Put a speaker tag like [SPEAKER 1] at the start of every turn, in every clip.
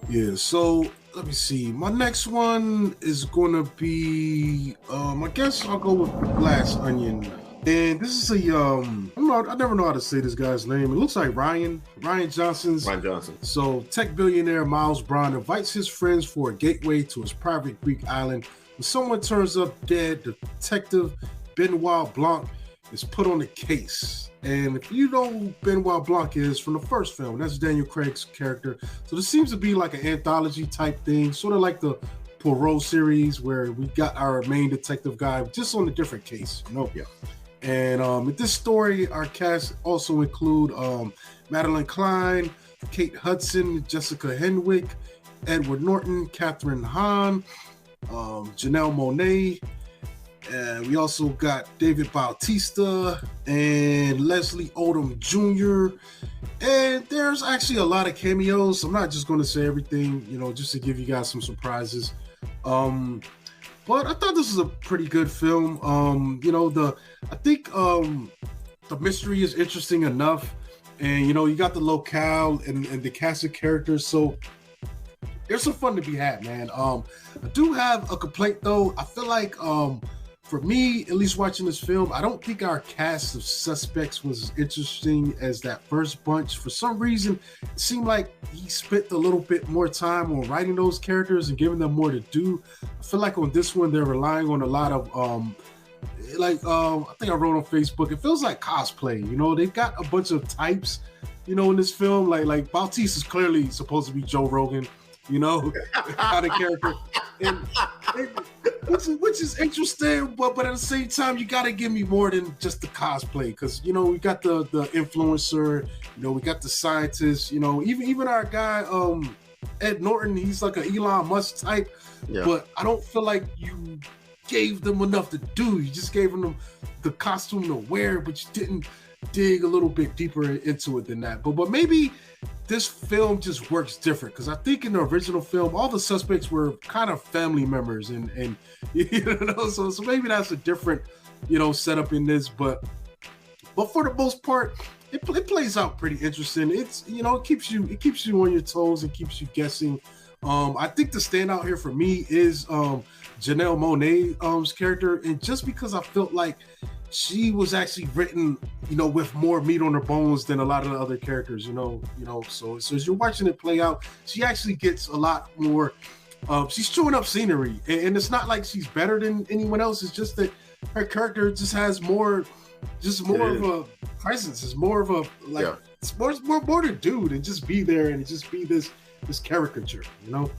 [SPEAKER 1] Yeah, so let me see. My next one is gonna be I guess I'll go with Glass Onion. And this is I never know how to say this guy's name. It looks like Ryan Johnson's.
[SPEAKER 2] Ryan Johnson.
[SPEAKER 1] So tech billionaire Miles Bron invites his friends for a getaway to his private Greek island. When someone turns up dead, Detective Benoit Blanc is put on the case. And if you know who Benoit Blanc is from the first film, that's Daniel Craig's character. So this seems to be like an anthology type thing, sort of like the Poirot series where we got our main detective guy just on a different case, you know?
[SPEAKER 2] Yeah.
[SPEAKER 1] And in this story, our cast also include Madeline Klein, Kate Hudson, Jessica Henwick, Edward Norton, Catherine Hahn, Janelle Monáe. And we also got David Bautista and Leslie Odom Jr. And there's actually a lot of cameos. I'm not just going to say everything, you know, just to give you guys some surprises. But I thought this was a pretty good film. You know, I think the mystery is interesting enough. And, you know, you got the locale and the cast of characters. So there's some fun to be had, man. I do have a complaint, though. I feel like... for me, at least watching this film, I don't think our cast of suspects was as interesting as that first bunch. For some reason, it seemed like he spent a little bit more time on writing those characters and giving them more to do. I feel like on this one, they're relying on a lot of, I think I wrote on Facebook, it feels like cosplay. You know, they've got a bunch of types, you know, in this film. Like Bautista is clearly supposed to be Joe Rogan, you know, kind of character. Which is interesting, but at the same time, you got to give me more than just the cosplay, because you know we got the influencer, you know we got the scientist, you know even our guy Ed Norton, he's like an Elon Musk type, but I don't feel like you gave them enough to do. You just gave them the costume to wear, but you didn't dig a little bit deeper into it than that. But maybe this film just works different, because I think in the original film, all the suspects were kind of family members, and you know, so maybe that's a different, you know, setup in this. But for the most part, it plays out pretty interesting. It's, you know, it keeps you on your toes and keeps you guessing. I think the standout here for me is Janelle Monáe's character, and just because I felt like she was actually written, you know, with more meat on her bones than a lot of the other characters, you know. So as you're watching it play out, she actually gets a lot more. She's chewing up scenery, and it's not like she's better than anyone else. It's just that her character just has more of a presence. It's more of a it's more to do than just be there and just be this caricature, you know.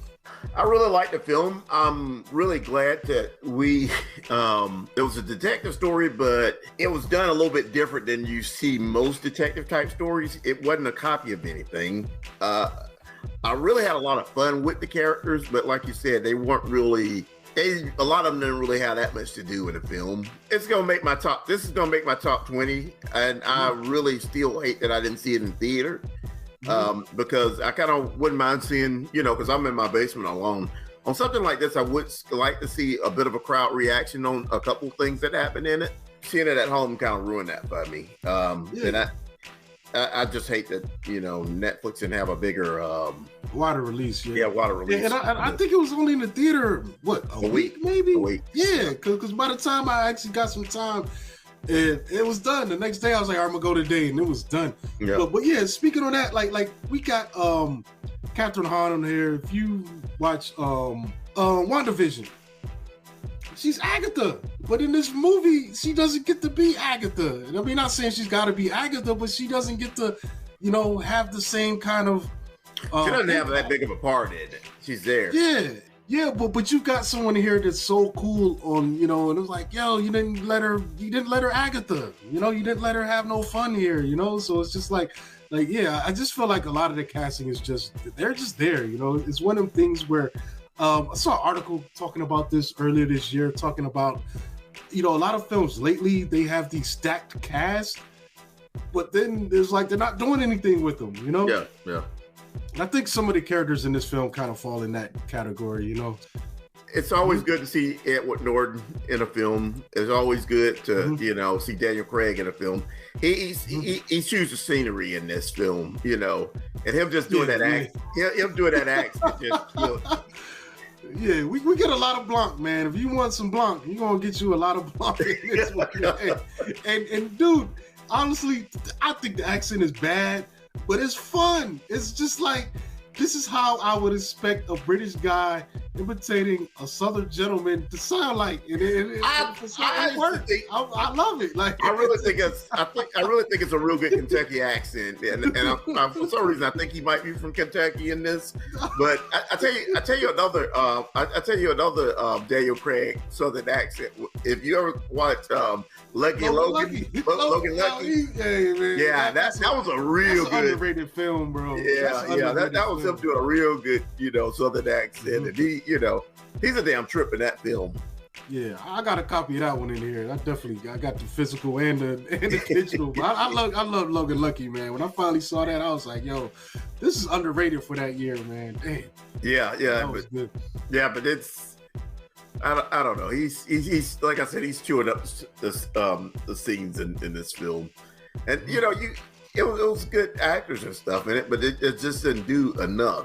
[SPEAKER 2] I really like the film. I'm really glad that it was a detective story, but it was done a little bit different than you see most detective type stories. It wasn't a copy of anything. I really had a lot of fun with the characters, but like you said, they weren't really, a lot of them didn't really have that much to do in the film. This is going to make my top 20. And I really still hate that I didn't see it in theater. Because I kind of wouldn't mind seeing, you know, because I'm in my basement alone. On something like this, I would like to see a bit of a crowd reaction on a couple things that happen in it. Seeing it at home kind of ruined that for me. And I just hate that, you know, Netflix didn't have a bigger
[SPEAKER 1] wider release.
[SPEAKER 2] Wider release.
[SPEAKER 1] And I think it was only in the theater, a week maybe?
[SPEAKER 2] A week.
[SPEAKER 1] Yeah, because by the time I actually got some time, it was done. The next day I was like, I'm gonna go today, and it was done. Yeah. But yeah, speaking of that, like we got Catherine Hahn on here. If you watch WandaVision, she's Agatha. But in this movie, she doesn't get to be Agatha. And I mean, not saying she's gotta be Agatha, but she doesn't get to, you know, have the same kind of
[SPEAKER 2] she doesn't have that big of a part in it. She's there.
[SPEAKER 1] Yeah, but you got someone here that's so cool on, you know, and it was like, yo, you didn't let her Agatha, you know, you didn't let her have no fun here, you know. So it's just like yeah, I just feel like a lot of the casting is they're just there, you know. It's one of them things where I saw an article talking about this earlier this year, talking about, you know, a lot of films lately, they have these stacked cast, but then there's like they're not doing anything with them, you know.
[SPEAKER 2] Yeah.
[SPEAKER 1] I think some of the characters in this film kind of fall in that category, you know.
[SPEAKER 2] It's always good to see Edward Norton in a film. It's always good to, you know, see Daniel Craig in a film. He chooses scenery in this film, you know. And him just doing that act, him doing that accent just killed.
[SPEAKER 1] Yeah, we get a lot of Blanc, man. If you want some Blanc, you're gonna get you a lot of Blanc in this one. And dude, honestly, I think the accent is bad, but it's fun. It's just like, this is how I would expect a British guy imitating a Southern gentleman to sound like. I love it. Like,
[SPEAKER 2] I really think it's a real good Kentucky accent, and for some reason I think he might be from Kentucky in this. But I tell you another Daniel Craig Southern accent. If you ever watch Logan Lucky, yeah, that was a real good
[SPEAKER 1] underrated film, bro.
[SPEAKER 2] Yeah, that was him doing a real good, Southern accent, and he's a damn trip in that film.
[SPEAKER 1] Yeah, I got a copy of that one in here. I got the physical and the digital. But I love Logan Lucky, man. When I finally saw that, I was like, yo, this is underrated for that year, man. Damn.
[SPEAKER 2] Yeah,
[SPEAKER 1] that was good.
[SPEAKER 2] Yeah, but it's, I don't know. He's like I said, he's chewing up the scenes in this film, and it was good actors and stuff in it, but it just didn't do enough.